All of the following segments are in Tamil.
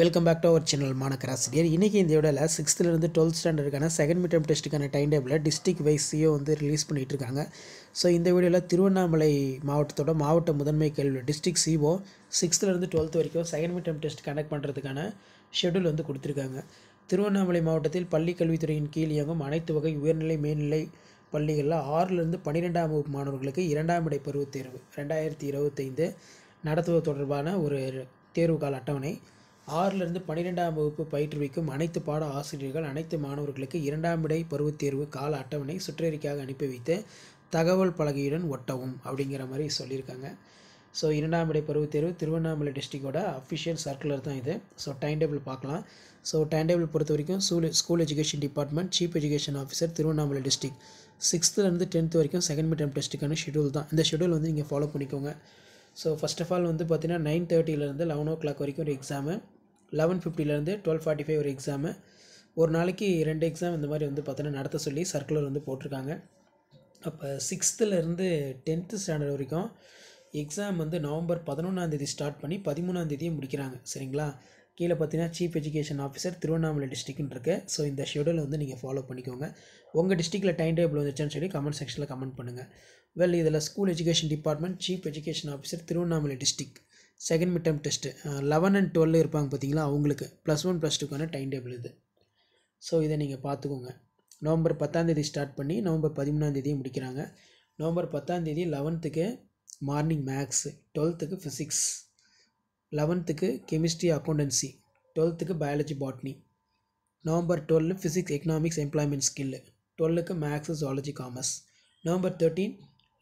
Welcome back to our channel Manakkarasiriyar. இன்றைக்கி இந்த வீடியோவில் 6th to 12th ஸ்டாண்டர்டுக்கான செகண்ட் மிட் டெர்ம் டெஸ்ட்டுக்கான டைம் டேபிளில் டிஸ்ட்ரிக்ட் வைஸ் சிஓ வந்து ரிலீஸ் பண்ணிகிட்டு இருக்காங்க. ஸோ இந்த வீடியோவில் திருவண்ணாமலை மாவட்டத்தோட மாவட்ட முதன்மை கல்வி district CO 6th to 12th வரைக்கும் second mid term test conduct பண்ணுறதுக்கான ஷெடியூல் வந்து கொடுத்துருக்காங்க. திருவண்ணாமலை மாவட்டத்தில் பள்ளி கல்வித்துறையின் கீழ் இயங்கும் அனைத்து வகை உயர்நிலை மேல்நிலை பள்ளிகளில் 6லிருந்து 12ஆம் வகுப்பு மாணவர்களுக்கு 2ஆம் இடை பருவத் தேர்வு 2025 நடத்துவது தொடர்பான ஒரு தேர்வு கால அட்டவணை. 6லிருந்து 12ஆம் வகுப்பு பயிற்றுவிக்கும் அனைத்து பாட ஆசிரியர்கள் அனைத்து மாணவர்களுக்கு 2ஆம் இடை பருவத் தேர்வு கால அட்டவணை சுற்றறிக்கையாக அனுப்பி வைத்து தகவல் பலகையுடன் ஒட்டவும் அப்படிங்கிற மாதிரி சொல்லியிருக்காங்க. ஸோ 2ஆம் இடை பருவத் தேர்வு திருவண்ணாமலை டிஸ்ட்ரிக்டோட அஃபிஷியல் சர்க்குலர் தான் இது. ஸோ டைம் டேபிள் பார்க்கலாம். ஸோ டைம் டேபிள் பொறுத்த வரைக்கும் school education department chief education officer Tiruvannamalai district 6th to 10th வரைக்கும் செகண்ட் மிட் டெர்ம் டெஸ்ட்டுக்கான ஷெடியூல் தான். இந்த ஷெடியூல் வந்து நீங்கள் ஃபாலோ பண்ணிக்கோங்க. ஸோ ஃபஸ்ட் ஆஃப் ஆல் வந்து பார்த்தீங்கன்னா 9:30 11 o'clock வரைக்கும் ஒரு எக்ஸாமு, 11:50 12:45 ஒரு எக்ஸாமு, ஒரு நாளைக்கு 2 எக்ஸாம் இந்த மாதிரி வந்து பார்த்தீங்கன்னா நடத்த சொல்லி சர்க்குலர் வந்து போட்டிருக்காங்க. அப்போ 6th to 10th ஸ்டாண்டர்ட் வரைக்கும் எக்ஸாம் வந்து நவம்பர் 11ஆம் ஸ்டார்ட் பண்ணி 13ஆம் முடிக்கிறாங்க. சரிங்களா? கீழே பார்த்தீங்கன்னா சீஃப் எஜுகேஷன் ஆஃபீஸர் திருவண்ணாமலை டிஸ்ட்ரிக்ட்னு இருக்குது. ஸோ இந்த ஷெடியூல் வந்து நீங்கள் ஃபாலோ பண்ணிக்கோங்க. உங்கள் டிஸ்ட்ரிக்டில் டைம் டேபிள் வந்துச்சான்னு சொல்லி கமெண்ட் செக்ஷனில் கமெண்ட் பண்ணுங்கள். இதில் school education department chief education officer Tiruvannamalai district second mid term test 11 and 12 இருப்பாங்க பார்த்தீங்களா, அவங்களுக்கு +1 +2க்கான டைம் டேபிள் இது. ஸோ இதை நீங்கள் பார்த்துக்கோங்க. நவம்பர் 10ஆம் ஸ்டார்ட் பண்ணி நவம்பர் 13ஆம் முடிக்கிறாங்க. நவம்பர் 10ஆம் 11th morning maths, 12th physics, 11th chemistry accountancy, 12th biology botany, November 12 physics economics employment skill, 12th maths zoology commerce, November 13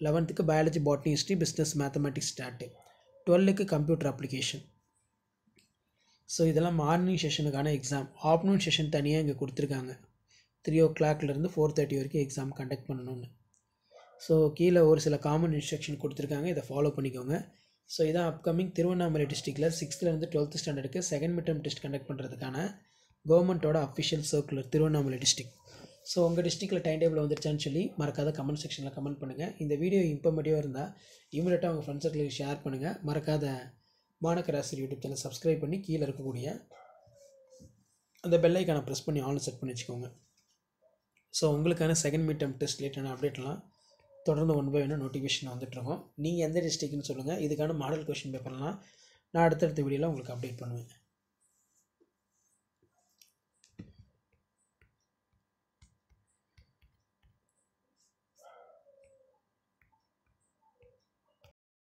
11th biology botany history business mathematics start, 12th computer application. So இதெல்லாம் மார்னிங் செஷனுக்கான எக்ஸாம். ஆஃப்டர்நூன் செஷன் தனியாக இங்கே கொடுத்துருக்காங்க. 3 o'clock 4:30 வரைக்கும் எக்ஸாம் கண்டக்ட் பண்ணணும்னு. ஸோ கீழே ஒரு சில காமன் இன்ஸ்ட்ரக்ஷன் கொடுத்துருக்காங்க, இதை ஃபாலோ பண்ணிக்கோங்க. ஸோ இதான் அப்கமிங் திருவண்ணாமலை டிஸ்ட்ரிக்டில் 6th to 12th ஸ்டாண்டர்டுக்கு second mid term test conduct பண்ணுறதுக்கான கவர்மெண்ட்டோட official circular Tiruvannamalai district. So உங்கள் டிஸ்ட்ரிக்டில் டைம் டேபிள் வந்துருச்சான்னு சொல்லி மறக்காத கமெண்ட் செக்ஷனில் கமெண்ட் பண்ணுங்கள். இந்த வீடியோ இன்ஃபர்மேட்டிவாக இருந்தால் இமீடியட்டாக உங்கள் ஃப்ரெண்ட்ஸ் சர்க்கிளுக்கு ஷேர் பண்ணுங்கள். மறக்காத மாணக்கராசிரியர் யூடியூப் சேனல் சப்ஸ்கிரைப் பண்ணி கீழே இருக்கக்கூடிய அந்த பெல் ஐக்கானை ப்ரெஸ் பண்ணி ஆன் செட் பண்ணி வச்சுக்கோங்க. ஸோ உங்களுக்கான செகண்ட் மிட் டெர்ம் டெஸ்ட் ரிலேட்டான அப்டேட்லாம் தொடர்ந்து 1 by 1 நோட்டிஃபிகேஷன் வந்துட்டுருக்கோம். நீங்கள் எந்த டிஸ்ட்ரிக்ட்னு சொல்லுங்கள். இதுக்கான மாடல் கொஷின் பேப்பர்லாம் நான் அடுத்தடுத்த வீடியோவில் உங்களுக்கு அப்டேட் பண்ணுவேன்.